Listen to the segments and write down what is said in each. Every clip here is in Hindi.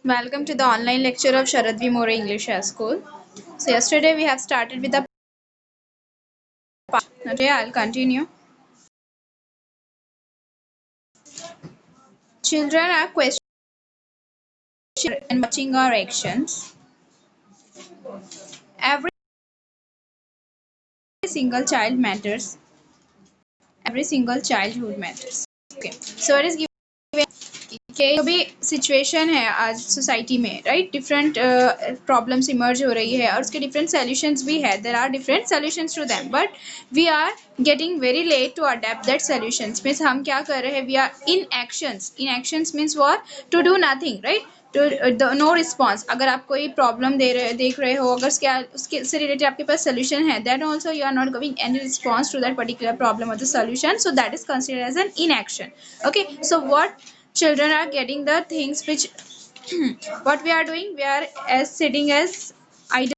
Welcome to the online lecture of Sharad V. More English School. So yesterday we have started with the part. Today I'll continue. Children are questioning and watching our actions. Every single child matters. Every single childhood matters. Okay. So it is given कि जो भी सिचुएशन है आज सोसाइटी में राइट डिफरेंट प्रॉब्लम्स इमर्ज हो रही है और उसके डिफरेंट सॉल्यूशंस भी है there are different solutions to them but we are getting very late to adapt that solutions means हम क्या कर रहे हैं we are in actions means what to do nothing right to no response अगर आप कोई प्रॉब्लम देख रहे हो अगर उसके से रिलेटेड आपके पास सोल्यूशन है that also you are not giving any response to that particular problem और the solution so that is considered as an inaction. Okay, so what children are getting the things which what we are doing we are as sitting as idle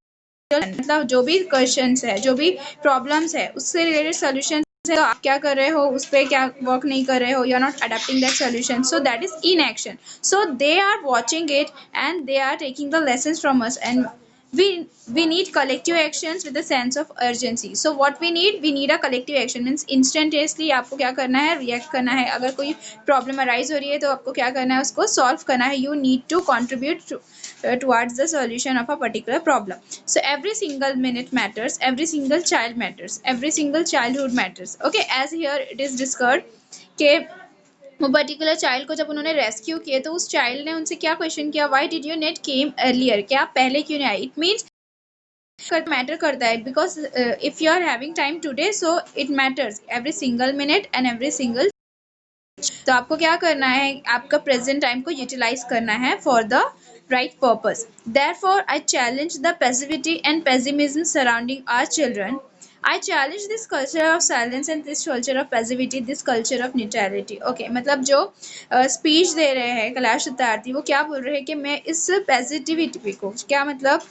मतलब जो भी क्वेश्चंस है जो भी प्रॉब्लम्स है उससे रिलेटेड सॉल्यूशन है तो आप क्या कर रहे हो उस पर क्या वर्क नहीं कर रहे हो you are not adapting that solution so that is in action so they are watching it and they are taking the lessons from us and we need collective actions with a sense of urgency. So what we need a collective action means instantaneously आपको क्या करना है react करना है अगर कोई problem arise हो रही है तो आपको क्या करना है उसको solve करना है you need to contribute towards the solution of a particular problem. So every single minute matters, every single child matters, every single childhood matters. Okay, as here it is discussed कि वो पर्टिकुलर चाइल्ड को जब उन्होंने रेस्क्यू किए तो उस चाइल्ड ने उनसे क्या क्वेश्चन किया why did you not came earlier क्या आप पहले क्यों नहीं आए इट मीन्स मैटर करता है because if you are having time today so it matters every single minute and every single तो आपको क्या करना है आपका प्रेजेंट टाइम को यूटिलाइज करना है for the right purpose. Therefore, I challenge the passivity and pessimism surrounding our children. I challenge this culture of silence and this culture of passivity, this culture of neutrality. Okay, मतलब जो स्पीच दे रहे हैं कैलाश सत्यार्थी वो क्या बोल रहे हैं कि मैं इस पॉजिटिविटी को क्या मतलब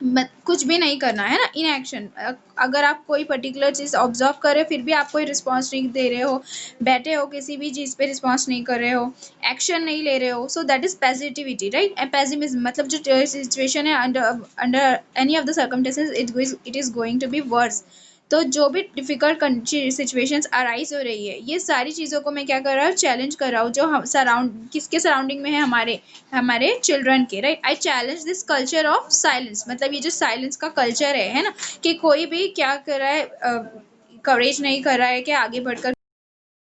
कुछ भी नहीं करना है ना इन एक्शन अगर आप कोई पर्टिकुलर चीज़ ऑब्जर्व कर रहे हो फिर भी आप कोई रिस्पॉन्स नहीं दे रहे हो बैठे हो किसी भी चीज़ पे रिस्पॉन्स नहीं कर रहे हो एक्शन नहीं ले रहे हो so that is positivity right pessimism मतलब जो सिचुएशन है under any of the circumstances it is going to be worse तो जो भी डिफिकल्ट सिचुएशंस अराइज हो रही है ये सारी चीज़ों को मैं क्या कर रहा हूँ चैलेंज कर रहा हूँ जो हम किसके सराउंडिंग में है हमारे चिल्ड्रन के right I challenge this culture of silence मतलब ये जो साइलेंस का कल्चर है ना कि कोई भी क्या कर रहा है कवरेज नहीं कर रहा है कि आगे बढ़कर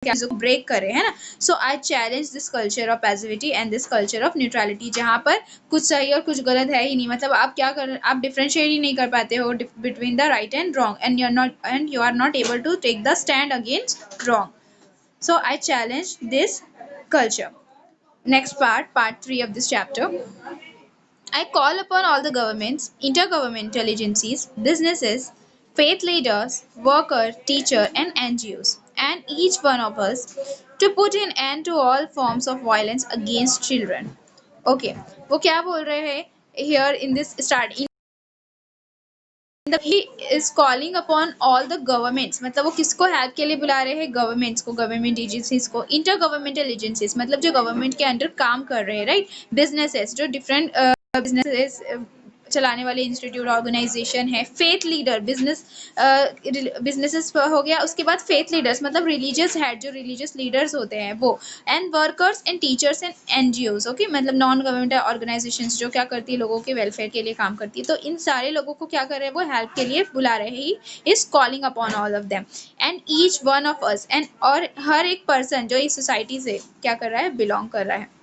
चीज़ों को ब्रेक करे है ना so I challenge this culture of passivity and this culture of neutrality जहाँ पर कुछ सही और कुछ गलत है ही नहीं मतलब आप क्या कर आप डिफ्रेंशिएट ही नहीं कर पाते हो between the right and wrong and you are not able to take the stand against wrong so I challenge this culture. Next part 3 of this chapter. I call upon all the governments, intergovernmental agencies, businesses, faith leaders, workers, teachers, and NGOs, and each one of us to put an end to all forms of violence against children. Okay, वो क्या बोल रहे हैं here in this start he is calling upon all the governments मतलब वो किसको हेल्प के लिए बुला रहे हैं गवर्नमेंट्स को गवर्नमेंट एजेंसीज को इंटर गवर्नमेंटल एजेंसीज मतलब जो गवर्नमेंट के अंडर काम कर रहे हैं राइट बिजनेसेस जो डिफरेंट बिजनेसेस चलाने वाले इंस्टीट्यूट ऑर्गेनाइजेशन है फेथ लीडर बिजनेसेस हो गया उसके बाद फेथ लीडर्स मतलब रिलीजियस हेड जो रिलीजियस लीडर्स होते हैं वो and workers and teachers and NGOs okay मतलब नॉन गवर्नमेंटल ऑर्गेनाइजेशंस जो क्या करती है लोगों के वेलफेयर के लिए काम करती है तो इन सारे लोगों को क्या कर रहे हैं वो हेल्प के लिए बुला रहे हैं is calling upon all of them and each one of us and और हर एक पर्सन जो इस सोसाइटी से क्या कर रहा है बिलोंग कर रहा है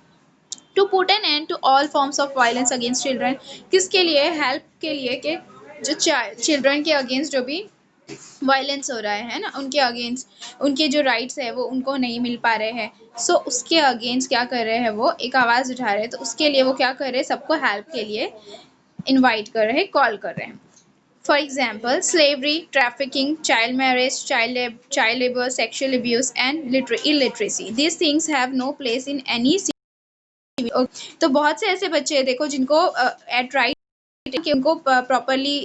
to put an end to all forms of violence against children किसके लिए हेल्प के लिए कि जो चिल्ड्रन के अगेंस्ट जो भी वायलेंस हो रहा है ना उनके अगेंस्ट उनके जो राइट्स है वो उनको नहीं मिल पा रहे हैं सो उसके अगेंस्ट क्या कर रहे हैं वो एक आवाज़ उठा रहे हैं तो उसके लिए वो क्या कर रहे हैं सबको हेल्प के लिए इनवाइट कर रहे हैं कॉल कर रहे हैं For example, slavery, trafficking, child marriage, child labor, sexual abuse, and illiteracy. These things have no place in any तो बहुत से ऐसे बच्चे हैं देखो जिनको एट राइट कि उनको प्रॉपरली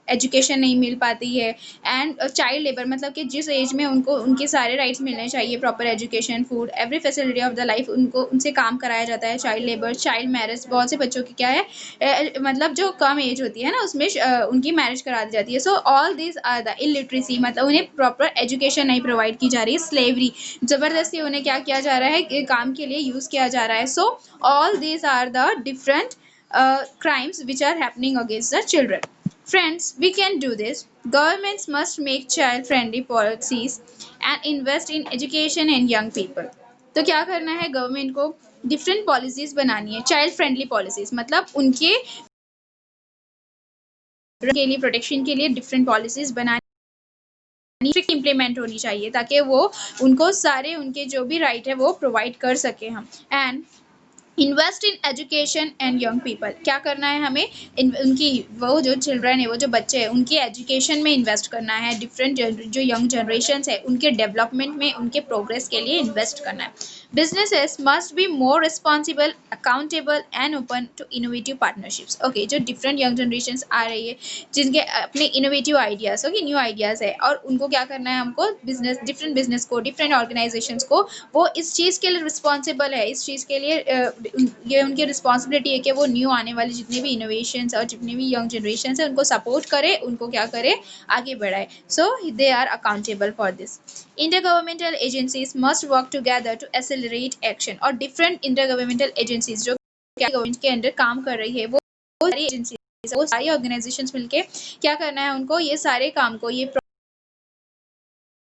एजुकेशन नहीं मिल पाती है। एंड चाइल्ड लेबर मतलब कि जिस एज में उनको उनके सारे राइट्स मिलने चाहिए, proper education, food, every facility of the life, उनको उनसे काम कराया जाता है। चाइल्ड लेबर, चाइल्ड मैरिज, बहुत से बच्चों की क्या है मतलब जो कम एज होती है ना उसमें उनकी मैरिज करा दी जाती है। So all this are the illiteracy, मतलब उन्हें प्रॉपर एजुकेशन नहीं प्रोवाइड की जा रही है। स्लेवरी, जबरदस्ती उन्हें क्या किया जा रहा है, काम के लिए यूज किया जा रहा है। So all this are the different crimes which are happening against the children. Friends, we can do this. Governments must make child friendly policies and invest in education and young people. तो क्या करना है गवर्नमेंट को, डिफरेंट पॉलिसीज बनानी है, चाइल्ड फ्रेंडली पॉलिसीज, मतलब उनके लिए प्रोटेक्शन के लिए डिफरेंट पॉलिसीज बनानी, स्ट्रिक्ट इम्प्लीमेंट होनी चाहिए ताकि वो उनको सारे उनके जो भी राइट है वो प्रोवाइड कर सके हम। And invest in education and young people, क्या करना है हमें, उनकी वो जो चिल्ड्रन है, वो जो बच्चे हैं, उनकी एजुकेशन में इन्वेस्ट करना है। डिफरेंट जो यंग जनरेशन है उनके डेवलपमेंट में, उनके प्रोग्रेस के लिए इन्वेस्ट करना है। Businesses must be more responsible, accountable and open to innovative partnerships. Okay, जो डिफरेंट यंग जनरेशन आ रही है जिनके अपने innovative ideas, okay, new ideas है, और उनको क्या करना है हमको, बिजनेस, डिफरेंट बिजनेस को, डिफरेंट ऑर्गेनाइजेशंस को, वो इस चीज़ के लिए रिस्पॉन्सिबल है, इस चीज़ के लिए ये उनकी रिस्पॉन्सिबिलिटी है कि वो न्यू आने वाले जितने भी इनोवेशंस और जितने भी यंग जनरेशन है उनको सपोर्ट करे, उनको क्या करे, आगे बढ़ाए। So they are accountable for this. Intergovernmental agencies must work together to accelerate action, और डिफरेंट इंटरगवर्नमेंटल एजेंसीज जो गवर्नमेंट के अंडर काम कर रही है, वो सारी एजेंसीज, वो सारी ऑर्गेनाइजेशंस मिलके क्या करना है उनको, ये सारे काम को, ये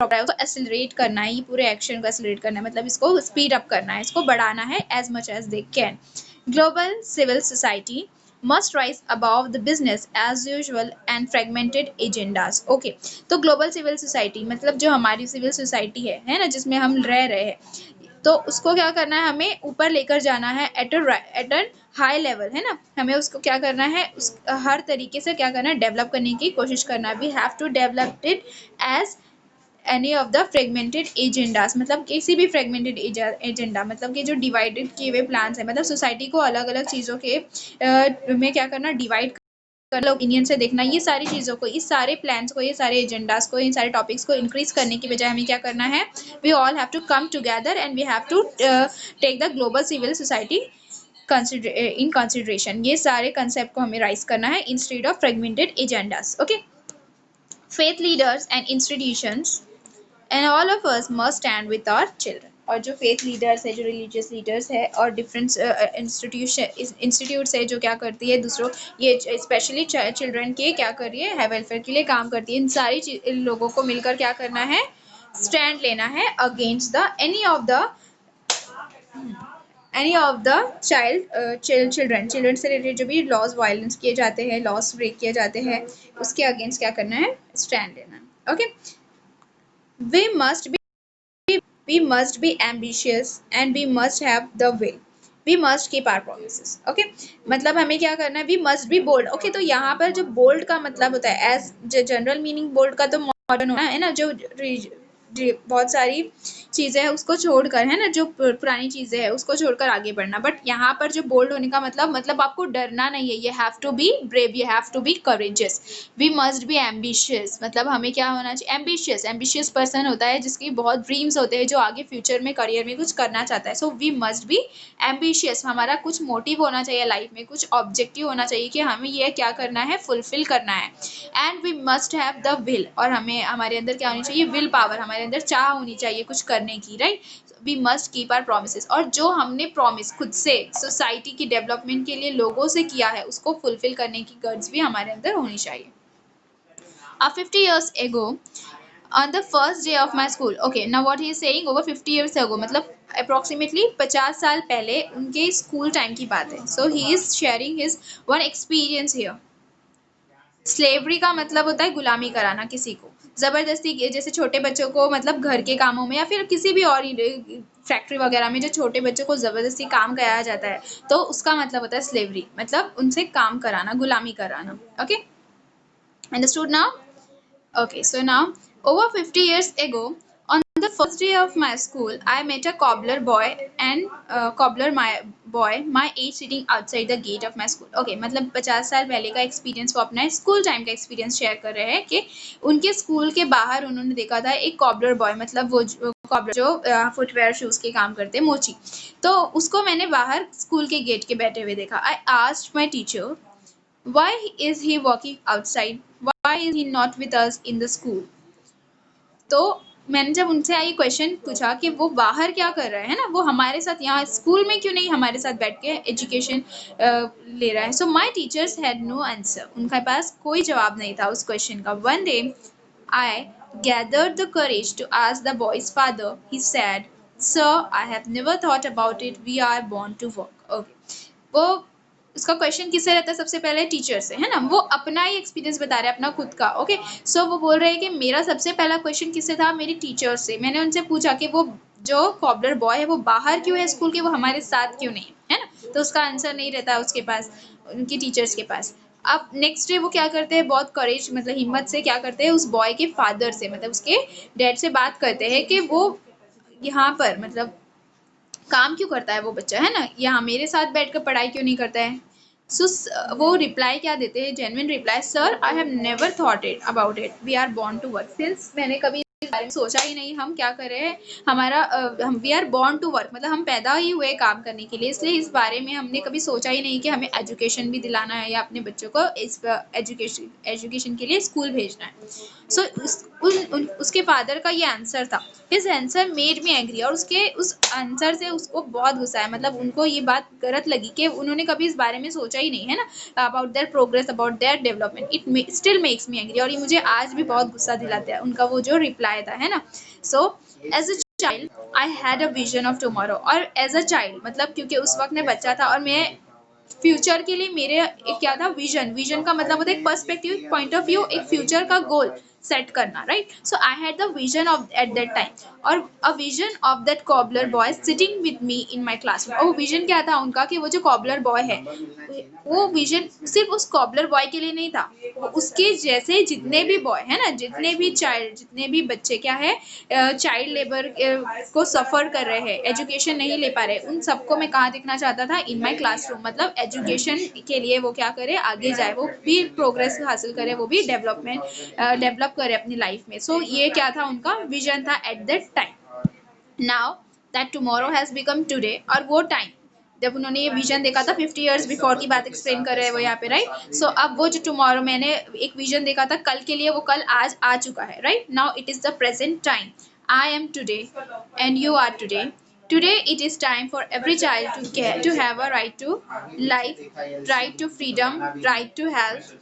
एक्सेलरेट करना है, ये पूरे एक्शन को एक्सेलरेट करना है, मतलब इसको स्पीड अप करना है, इसको बढ़ाना है as much as they can. Global civil society must rise above the business as usual and fragmented agendas. Okay, तो ग्लोबल सिविल सोसाइटी मतलब जो हमारी सिविल सोसाइटी है ना, जिसमें हम रह रहे हैं, तो उसको क्या करना है, हमें ऊपर लेकर जाना है एट एन हाई लेवल, है ना। हमें उसको क्या करना है, उस हर तरीके से क्या करना है, डेवलप करने की कोशिश करना है। We have to develop it as any of the fragmented agendas, मतलब किसी भी फ्रेगमेंटेड एजेंडा, मतलब कि जो डिवाइडेड किए हुए प्लान्स है, मतलब सोसाइटी को अलग अलग चीज़ों के में क्या करना, डिवाइड कर, ओपिनियन से देखना, ये सारी चीज़ों को, इस सारे प्लान्स को, ये सारे एजेंडास को, इन सारे टॉपिक्स को इंक्रीज करने की बजाय हमें क्या करना है, we all have to come together and we have to take the global civil society in consideration। ये सारे कंसेप्ट को हमें राइज करना है instead of fragmented agendas. Okay, faith leaders and institutions and all of us must stand with our children। और जो फेथ लीडर्स है, जो रिलीजियस लीडर्स है, और डिफरेंट इंस्टीट्यूट्स है जो क्या करती है दूसरों, ये स्पेशली चिल्ड्रन के क्या कर रही है, वेलफेयर के लिए काम करती है, इन सारी लोगों को मिलकर क्या करना है, स्टैंड लेना है against the any of the children से रिलेटेड जो भी लॉज वायलेंस किए जाते हैं, लॉस ब्रेक किए जाते हैं, उसके अगेंस्ट क्या करना है, स्टैंड लेना है। Okay, we must be ambitious and we must have the will। we must keep our promises। okay, मतलब हमें क्या करना है, we must be bold। okay, तो यहाँ पर जो bold का मतलब होता है, एज जनरल मीनिंग बोल्ड का तो मॉडर्न होना है ना, जो बहुत सारी चीज़ें हैं उसको छोड़कर, है ना, जो पुरानी चीज़ें हैं उसको छोड़कर आगे बढ़ना। बट यहाँ पर जो बोल्ड होने का मतलब आपको डरना नहीं है, ये have to be brave, you have to be courageous. We must be ambitious, मतलब हमें क्या होना चाहिए, एम्बिशियस पर्सन होता है जिसकी बहुत ड्रीम्स होते हैं, जो आगे फ्यूचर में करियर में कुछ करना चाहता है। So we must be ambitious, हमारा कुछ मोटिव होना चाहिए लाइफ में, कुछ ऑब्जेक्टिव होना चाहिए कि हमें ये क्या करना है, फुलफिल करना है। And we must have the will, और हमें हमारे अंदर क्या होनी चाहिए, विल पावर, हमारे अंदर चाह होनी चाहिए कुछ करने की, right. We must keep our promises, और जो हमने प्रॉमिस खुद से सोसाइटी की डेवलपमेंट के लिए लोगों से किया है उसको फुलफिल करने की गट्स भी हमारे अंदर होनी चाहिए। 50 years ago on the first day of my school। okay, now what he is saying, over 50 years ago मतलब approximately 50 साल पहले उनके स्कूल टाइम की बात है। so he is sharing his one experience here। Slavery का मतलब होता है गुलामी कराना किसी को, जबरदस्ती, जैसे छोटे बच्चों को मतलब घर के कामों में या फिर किसी भी और फैक्ट्री वगैरह में जो छोटे बच्चों को जबरदस्ती काम कराया जाता है, तो उसका मतलब होता है स्लेवरी, मतलब उनसे काम कराना, गुलामी कराना। Okay, understood now? Okay, so now over 50 years ago on the first day of my school, I met a cobbler boy and my age sitting outside the gate of my school. Okay, मतलब 50 साल पहले का एक्सपीरियंस वो अपना स्कूल टाइम का एक्सपीरियंस शेयर कर रहे हैं कि उनके स्कूल के बाहर उन्होंने देखा था एक कॉबलर बॉय, मतलब वो कॉबलर जो फुटवेयर शूज के काम करते हैं, मोची। तो उसको मैंने बाहर स्कूल के गेट के बैठे हुए देखा। I asked my teacher why is he walking outside, why is he not with us in the school। तो मैंने जब उनसे ये क्वेश्चन पूछा कि वो बाहर क्या कर रहा है ना, वो हमारे साथ यहाँ स्कूल में क्यों नहीं हमारे साथ बैठ के एजुकेशन ले रहा है। So my teachers had no answer, उनके पास कोई जवाब नहीं था उस क्वेश्चन का। One day I gathered the courage to ask the boy's father. He said, sir, I have never thought about it, we are born to work। okay, वो उसका क्वेश्चन किससे रहता है, सबसे पहले टीचर से, है ना। वो अपना ही एक्सपीरियंस बता रहे हैं, अपना खुद का। ओके, सो वो बोल रहे हैं कि मेरा सबसे पहला क्वेश्चन किससे था, मेरी टीचर से। मैंने उनसे पूछा कि वो जो कॉबलर बॉय है वो बाहर क्यों है स्कूल के, वो हमारे साथ क्यों नहीं है ना। तो उसका आंसर नहीं रहता उसके पास, उनकी टीचर्स के पास। अब नेक्स्ट डे वो क्या करते हैं, बहुत करेज मतलब हिम्मत से क्या करते हैं, उस बॉय के फादर से मतलब उसके डैड से बात करते हैं कि वो यहाँ पर मतलब काम क्यों करता है वो बच्चा, है ना, यहाँ मेरे साथ बैठकर पढ़ाई क्यों नहीं करता है। सो वो रिप्लाई क्या देते हैं, genuine reply, sir I have never thought it about it, we are born to work. Since मैंने कभी इस बारे में सोचा ही नहीं, हम क्या कर रहे हैं, हमारा हम we are born to work, मतलब हम पैदा ही हुए काम करने के लिए, इसलिए इस बारे में हमने कभी सोचा ही नहीं कि हमें एजुकेशन भी दिलाना है या अपने बच्चों को इस एजुकेशन के लिए स्कूल भेजना है। सो उसके फादर का ये आंसर था। His answer made me angry, और उसके उस आंसर से उसको बहुत गुस्सा है, मतलब उनको ये बात गलत लगी कि उन्होंने कभी इस बारे में सोचा ही नहीं, है ना, about their progress, about their development. It still makes me angry, और ये मुझे आज भी बहुत गुस्सा दिलाता है उनका वो जो रिप्लाई था, है ना। So as a child I had a vision of tomorrow, और एज अ चाइल्ड मतलब क्योंकि उस वक्त मैं बच्चा था और मैं फ्यूचर के लिए मेरे एक क्या था, विजन का मतलब होता है एक पर्सपेक्टिव, पॉइंट ऑफ व्यू, एक फ्यूचर का गोल सेट करना, right. So I had the vision of at that time, और a vision of that cobbler boy sitting with me in my classroom. और वो विजन क्या था उनका कि वो जो कॉबलर बॉय है, वो विजन सिर्फ उस कॉबलर बॉय के लिए नहीं था, वो उसके जैसे जितने भी बॉय है ना, जितने भी चाइल्ड, जितने भी बच्चे क्या है चाइल्ड लेबर को सफर कर रहे हैं, एजुकेशन नहीं ले पा रहे, उन सबको मैं कहाँ देखना चाहता था, इन माय क्लासरूम। मतलब एजुकेशन के लिए वो क्या करे, आगे जाए, वो भी प्रोग्रेस हासिल करे, वो भी डेवलप करे अपनी लाइफ में। सो ये क्या था, उनका विजन था eight that time. Now that tomorrow has become today, और वो टाइम जब उन्होंने ये विजन देखा था 50 इयर्स बिफोर की बात एक्सप्लेन कर रहे हैं वो यहाँ पे, राइट। सो अब वो जो टुमारो मैंने एक विजन देखा था कल के लिए, वो कल आज आ चुका है, right. Now it is the present time, I am today and you are today. Today it is time for every child to have a right to life, right to freedom, right to health,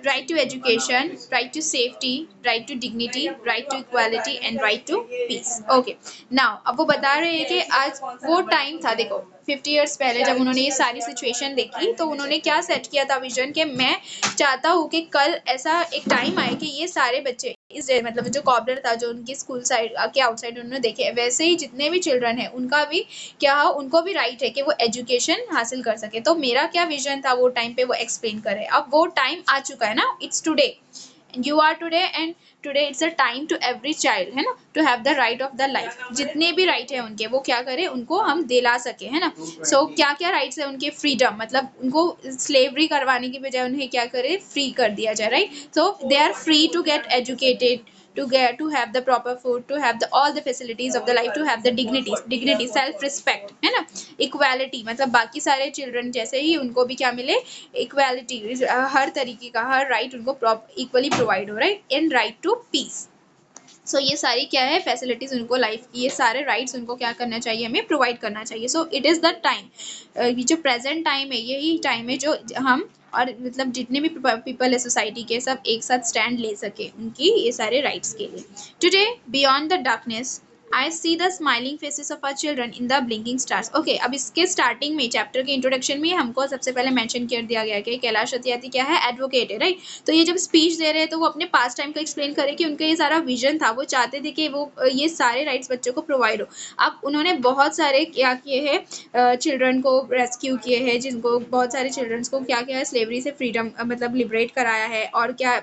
right to education, right to safety, right to dignity, right to equality and right to peace। Okay, now अब वो बता रहे हैं कि आज वो टाइम था, देखो 50 इयर्स पहले जब उन्होंने ये सारी सिचुएशन देखी तो उन्होंने क्या सेट किया था विजन, कि मैं चाहता हूँ कि कल ऐसा एक टाइम आए कि ये सारे बच्चे इस मतलब जो कॉबलर था जो उनकी स्कूल साइड के आउटसाइड उन्होंने देखे, वैसे ही जितने भी चिल्ड्रन है उनका भी क्या हो, उनको भी राइट है कि वो एजुकेशन हासिल कर सके। तो मेरा क्या विजन था वो टाइम पे वो एक्सप्लेन करे। अब वो टाइम आ चुका है ना, it's today, you are today and today it's a time to every child, है ना, to have the right of the life। जितने भी राइट है उनके वो क्या करें, उनको हम दिला सके, है ना। सो क्या क्या राइट्स है उनके, फ्रीडम, मतलब उनको स्लेवरी करवाने की बजाय उन्हें क्या करे, फ्री कर दिया जाए, right. So they are free to get educated, to have the proper food, to have the all the facilities of the life, to have the dignity self respect, है ना। इक्वालिटी मतलब बाकी सारे चिल्ड्रन जैसे ही उनको भी क्या मिले, इक्वालिटी, हर तरीके का हर राइट उनको इक्वली प्रोवाइड हो, right, and right to peace. So ये सारी क्या है फैसिलिटीज उनको लाइफ की, ये सारे राइट्स उनको क्या करना चाहिए, हमें प्रोवाइड करना चाहिए। So it is the time, ये जो प्रेजेंट टाइम है यही टाइम है जो हम और मतलब जितने भी पीपल है सोसाइटी के सब एक साथ स्टैंड ले सके उनकी ये सारे राइट्स के लिए। Today beyond the darkness I see the smiling faces of our children in the blinking stars. Okay, अब इसके स्टार्टिंग में चैप्टर के इंट्रोडक्शन में हमको सबसे पहले मेंशन कर दिया गया कि कैलाश सत्यार्थी क्या है, एडवोकेट है, राइट। तो ये जब स्पीच दे रहे हैं तो वो अपने पास टाइम को एक्सप्लेन करे कि उनका ये सारा विजन था, वो चाहते थे कि वो ये सारे राइट्स बच्चों को प्रोवाइड हो। अब उन्होंने बहुत सारे क्या किए हैं, चिल्ड्रन को रेस्क्यू किए हैं, जिनको बहुत सारे चिल्ड्रंस को क्या किया है, स्लेवरी से फ्रीडम मतलब लिबरेट कराया है, और क्या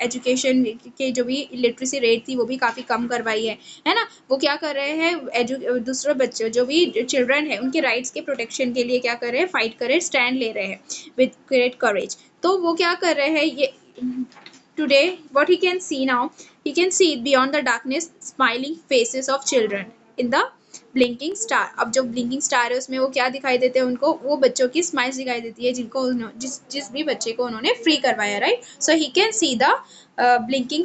एजुकेशन के जो भी लिटरेसी रेट थी वो भी काफ़ी कम करवाई है ना। वो क्या कर रहे हैं, दूसरे बच्चे जो भी चिल्ड्रन है उनके राइट्स के प्रोटेक्शन के लिए क्या कर रहे हैं, फाइट कर रहे हैं, स्टैंड ले रहे हैं विद ग्रेट करेज। तो वो क्या कर रहे हैं, ये today what he can see now, he can see beyond the darkness smiling faces of children in the blinking star. अब जो ब्लिंकिंग स्टार है उसमें वो क्या दिखाई देते हैं उनको, वो बच्चों की स्माइल्स दिखाई देती है जिनको जिस भी बच्चे को उन्होंने फ्री करवाया, right. So he can see the blinking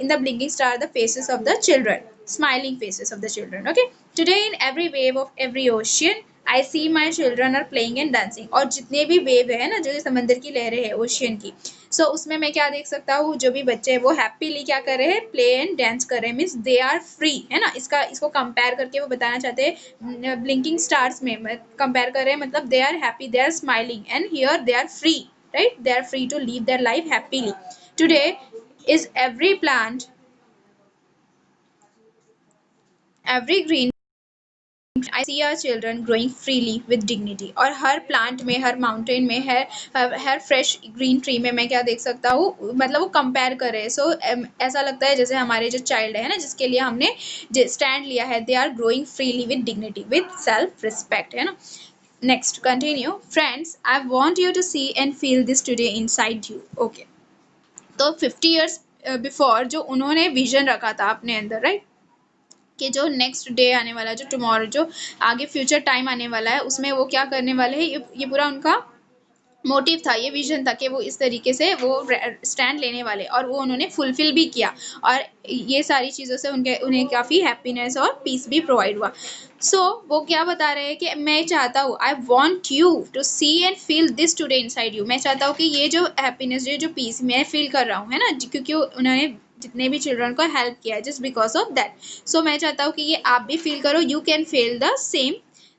in the blinking star the faces of the children, smiling faces of the children. Okay, today in every wave of every ocean I see my children are playing and dancing. और जितने भी वेव है ना, जो समंदर की लहरें हैं ओशियन की, सो उसमें मैं क्या देख सकता हूँ, जो भी बच्चे हैं वो हैप्पीली क्या कर रहे हैं, प्ले एंड डांस कर रहे हैं, मीन्स दे आर फ्री, है ना। इसको कंपेयर करके वो बताना चाहते हैं ब्लिंकिंग स्टार्स में कंपेयर कर रहे हैं, मतलब they are happy, they are smiling and here they are free, right. They are free to live their life happily. Today is every plant, every green I see our children growing freely with dignity. और हर प्लांट में, हर माउंटेन में, हर फ्रेश ग्रीन ट्री में मैं क्या देख सकता हूँ, मतलब वो कंपेयर करे। सो ऐसा लगता है जैसे हमारे जो चाइल्ड है ना, जिसके लिए हमने स्टैंड लिया है, they are growing freely with dignity, with self respect, है ना। Next continue, friends I want you to see and feel this today inside you. Okay, तो 50 ईयर्स बिफोर जो उन्होंने विजन रखा था अपने अंदर, राइट, कि जो नेक्स्ट डे आने वाला है, जो टुमारो, जो आगे फ्यूचर टाइम आने वाला है, उसमें वो क्या करने वाले हैं, ये पूरा उनका मोटिव था, ये विजन था कि वो इस तरीके से वो स्टैंड लेने वाले, और वो उन्होंने फुलफिल भी किया, और ये सारी चीज़ों से उन्हें काफ़ी हैप्पीनेस और पीस भी प्रोवाइड हुआ। सो वो क्या बता रहे हैं कि मैं चाहता हूँ, I want you to see and feel this today inside you. मैं चाहता हूँ कि ये जो हैप्पीनेस, ये जो पीस मैं फील कर रहा हूँ, है ना, क्योंकि उन्होंने जितने भी चिल्ड्रन को हेल्प किया है, जस्ट बिकॉज ऑफ दैट। सो मैं चाहता हूँ कि ये आप भी फील करो, you can feel the same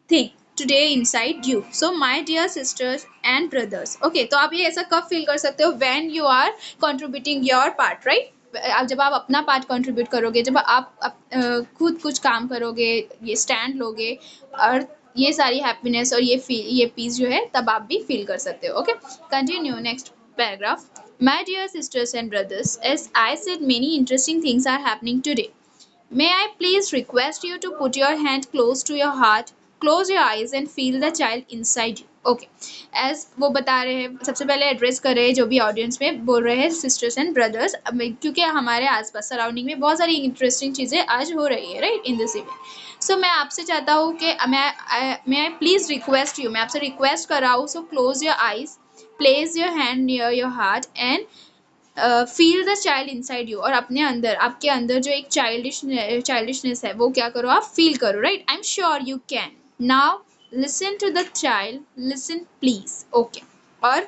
thing today inside you. So my dear sisters and brothers, okay, तो आप ये ऐसा कब फील कर सकते हो, when you are contributing your part, right? अब जब आप अपना पार्ट कंट्रीब्यूट करोगे, जब आप खुद कुछ काम करोगे, ये स्टैंड लोगे, और ये सारी हैप्पीनेस और ये पीस जो है, तब आप भी फील कर सकते हो। Okay, continue next paragraph. My dear sisters and brothers, as I said, many interesting things are happening today. May I please request you to put your hand close to your heart, close your eyes and feel the child inside you. Okay, as वो बता रहे हैं, सबसे पहले एड्रेस कर रहे हैं जो भी ऑडियंस में, बोल रहे हैं सिस्टर्स एंड ब्रदर्स, क्योंकि हमारे आसपास सराउंडिंग में बहुत सारी इंटरेस्टिंग चीज़ें आज हो रही है, राइट, इन दिस इवेंट। सो मैं आपसे चाहता हूँ कि मैं प्लीज़ रिक्वेस्ट यू, मैं आपसे रिक्वेस्ट कर रहा हूँ, so close your eyes, place your hand near your heart and feel the child inside you. और अपने अंदर, आपके अंदर जो एक चाइल्डिशनेस है, वो क्या करो, आप फील करो, right. I am sure you can. Now listen to the child, listen please. Okay, और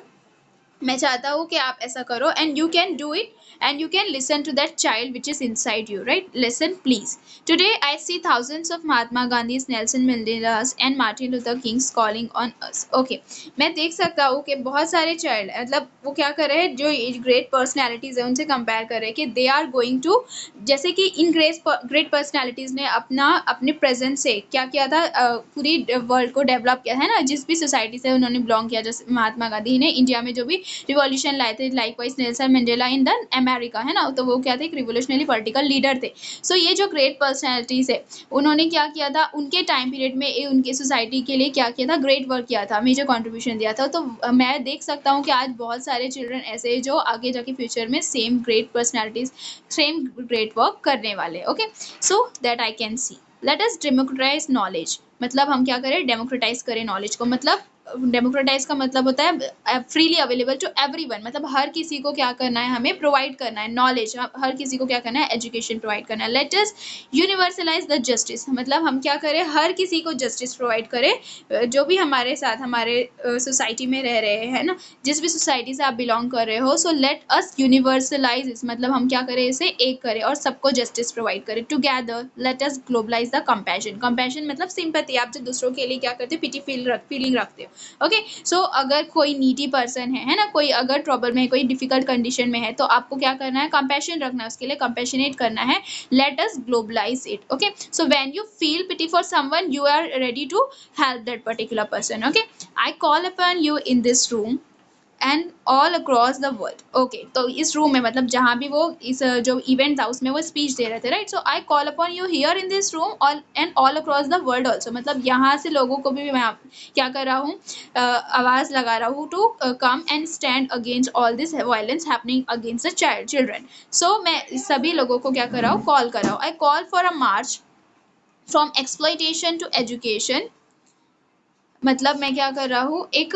मैं चाहता हूँ कि आप ऐसा करो, and you can do it, and you can listen to that child which is inside you, right? Listen please. Today I see thousands of Mahatma Gandhi's, Nelson Mandela's and Martin Luther King's calling on us. Okay, मैं देख सकता हूँ कि बहुत सारे चाइल्ड, मतलब वो क्या कर रहे हैं, जो ग्रेट पर्सनैलिटीज़ है उनसे कंपेयर कर रहे हैं कि दे आर गोइंग टू, जैसे कि इन ग्रेट पर्सनैलिटीज़ ने अपने प्रेजेंस से क्या किया था, पूरी वर्ल्ड को डेवलप किया है ना, जिस भी सोसाइटी से उन्होंने बिलोंग किया। जैसे महात्मा गांधी ने इंडिया में जो भी रिवॉल्यूशन लाए थे, likewise Nelson Mandela in the America, है ना, तो वो क्या थे, एक रिवोल्यूशनरी पॉलिटिकल लीडर थे। सो ये जो ग्रेट पर्सनैलिटीज है, उन्होंने क्या किया था, उनके टाइम पीरियड में उनके सोसाइटी के लिए क्या किया था, ग्रेट वर्क किया था, मेजर कंट्रीब्यूशन दिया था। तो मैं देख सकता हूँ कि आज बहुत सारे चिल्ड्रन ऐसे हैं जो आगे जाके फ्यूचर में same great personalities, same great work करने वाले। Okay, so that I can see. Let us democratise knowledge, मतलब हम क्या करें, डेमोक्रेटाइज करें नॉलेज को, मतलब डेमोक्रेटाइज का मतलब होता है फ्रीली अवेलेबल टू एवरीवन, मतलब हर किसी को क्या करना है, हमें प्रोवाइड करना है नॉलेज, हर किसी को क्या करना है, एजुकेशन प्रोवाइड करना है। Let us universalise the justice, मतलब हम क्या करें, हर किसी को जस्टिस प्रोवाइड करें, जो भी हमारे साथ हमारे सोसाइटी में रह रहे हैं ना, जिस भी सोसाइटी से आप बिलोंग कर रहे हो। सो लेट अस यूनिवर्सलाइज इस, मतलब हम क्या करें, इसे एक करें और सबको जस्टिस प्रोवाइड करें। Together let us globalise the compassion, compassion मतलब सिंपैथी, आप जो दूसरों के लिए क्या करते हो, पिटी फीलिंग रखते हो। ओके, सो अगर कोई नीडी पर्सन है ना, कोई अगर ट्रबल में, कोई डिफिकल्ट कंडीशन में है, तो आपको क्या करना है, कंपैशन रखना है, उसके लिए कंपैशनेट करना है। Let us globalise it. Okay, so when you feel pity for someone, you are ready to help that particular person. Okay, I call upon you in this room and all across the world. Okay, तो इस रूम में, मतलब जहाँ भी वो इस जो इवेंट था उसमें वो स्पीच दे रहे थे, right. So I call upon you here in this room all and all across the world also, मतलब यहाँ से लोगों को भी मैं क्या कर रहा हूँ, आवाज़ लगा रहा हूँ to come and stand against all this violence happening against the children. So मैं सभी लोगों को क्या कर रहा हूँ, कॉल कर रहा हूँ। I call for a march from exploitation to education, मतलब मैं क्या कर रहा हूँ, एक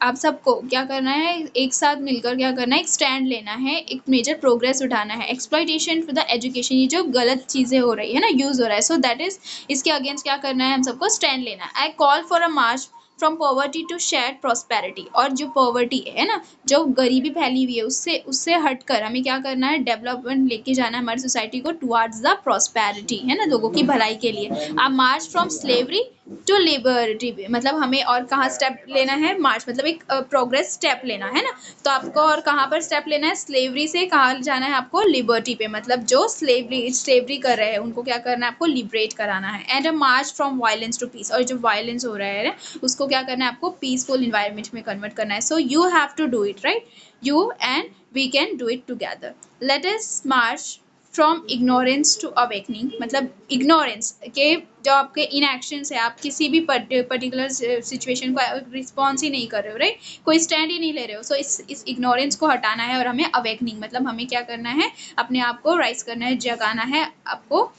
आप सबको क्या करना है, एक साथ मिलकर क्या करना है, एक स्टैंड लेना है, एक मेजर प्रोग्रेस उठाना है। एक्सप्लॉइटेशन टू द एजुकेशन, ये जो गलत चीज़ें हो रही है ना, यूज़ हो रहा है, सो दैट इज, इसके अगेंस्ट क्या करना है, हम सबको स्टैंड लेना है। I call for a march from poverty to shared prosperity, और जो पॉवर्टी है ना, जो गरीबी फैली हुई है, उससे उससे हटकर हमें क्या करना है, डेवलपमेंट लेके जाना है हमारी सोसाइटी को टुवर्ड्स द प्रॉस्पेरिटी, है ना, लोगों की भलाई के लिए। आप मार्च फ्रॉम स्लेवरी टू लिबर्टी, मतलब हमें और कहाँ स्टेप लेना है, मार्च मतलब एक प्रोग्रेस स्टेप लेना है ना, तो आपको और कहाँ पर स्टेप लेना है, स्लेवरी से कहाँ जाना है आपको, लिबर्टी पे, मतलब जो स्लेवरी कर रहे हैं उनको क्या करना है, आपको लिबरेट कराना है। And a march from violence to peace, और जो वायलेंस हो रहा है उसको क्या करना है, आपको पीसफुल इन्वायरमेंट में कन्वर्ट करना है। So you have to do it, right, you and we can do it together. Let us march from ignorance to awakening, मतलब इग्नोरेंस के जो आपके इनएक्शंस है, आप किसी भी पर्टिकुलर सिचुएशन को रिस्पॉन्स ही नहीं कर रहे हो, राइट, कोई स्टैंड ही नहीं ले रहे हो। सो इस इग्नोरेंस को हटाना है और हमें अवेकनिंग, मतलब हमें क्या करना है, अपने आप को राइज करना है, जगाना है, आपको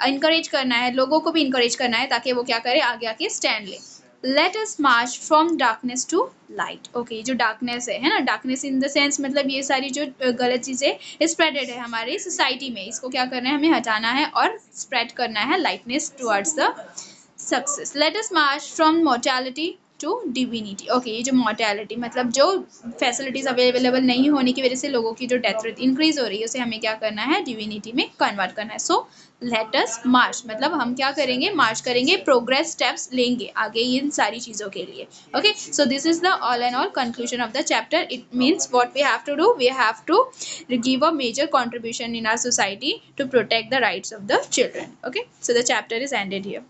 इनकरेज करना है, लोगों को भी इनकरेज करना है ताकि वो क्या करे, आगे आके स्टैंड ले। Let us march from darkness to light. Okay, जो डार्कनेस है ना, डार्कनेस इन द सेंस मतलब ये सारी जो गलत चीज़ें स्प्रेडेड है हमारी सोसाइटी में, इसको क्या करना है, हमें हटाना है और स्प्रेड करना है lightness towards the success. Let us march from mortality to divinity. Okay, ये जो मोर्टेलिटी मतलब जो फैसिलिटीज अवेलेबल नहीं होने की वजह से लोगों की जो डेथ रेट इंक्रीज हो रही है, उसे हमें क्या करना है, डिविनिटी में कन्वर्ट करना है। सो लेट अस मार्च, मतलब हम क्या करेंगे, मार्च करेंगे, प्रोग्रेस स्टेप्स लेंगे आगे इन सारी चीज़ों के लिए। Okay, so this is the all and all conclusion of the chapter. It means what we have to do, we have to give a major contribution in our society to protect the rights of the children. Okay, so the chapter is ended here.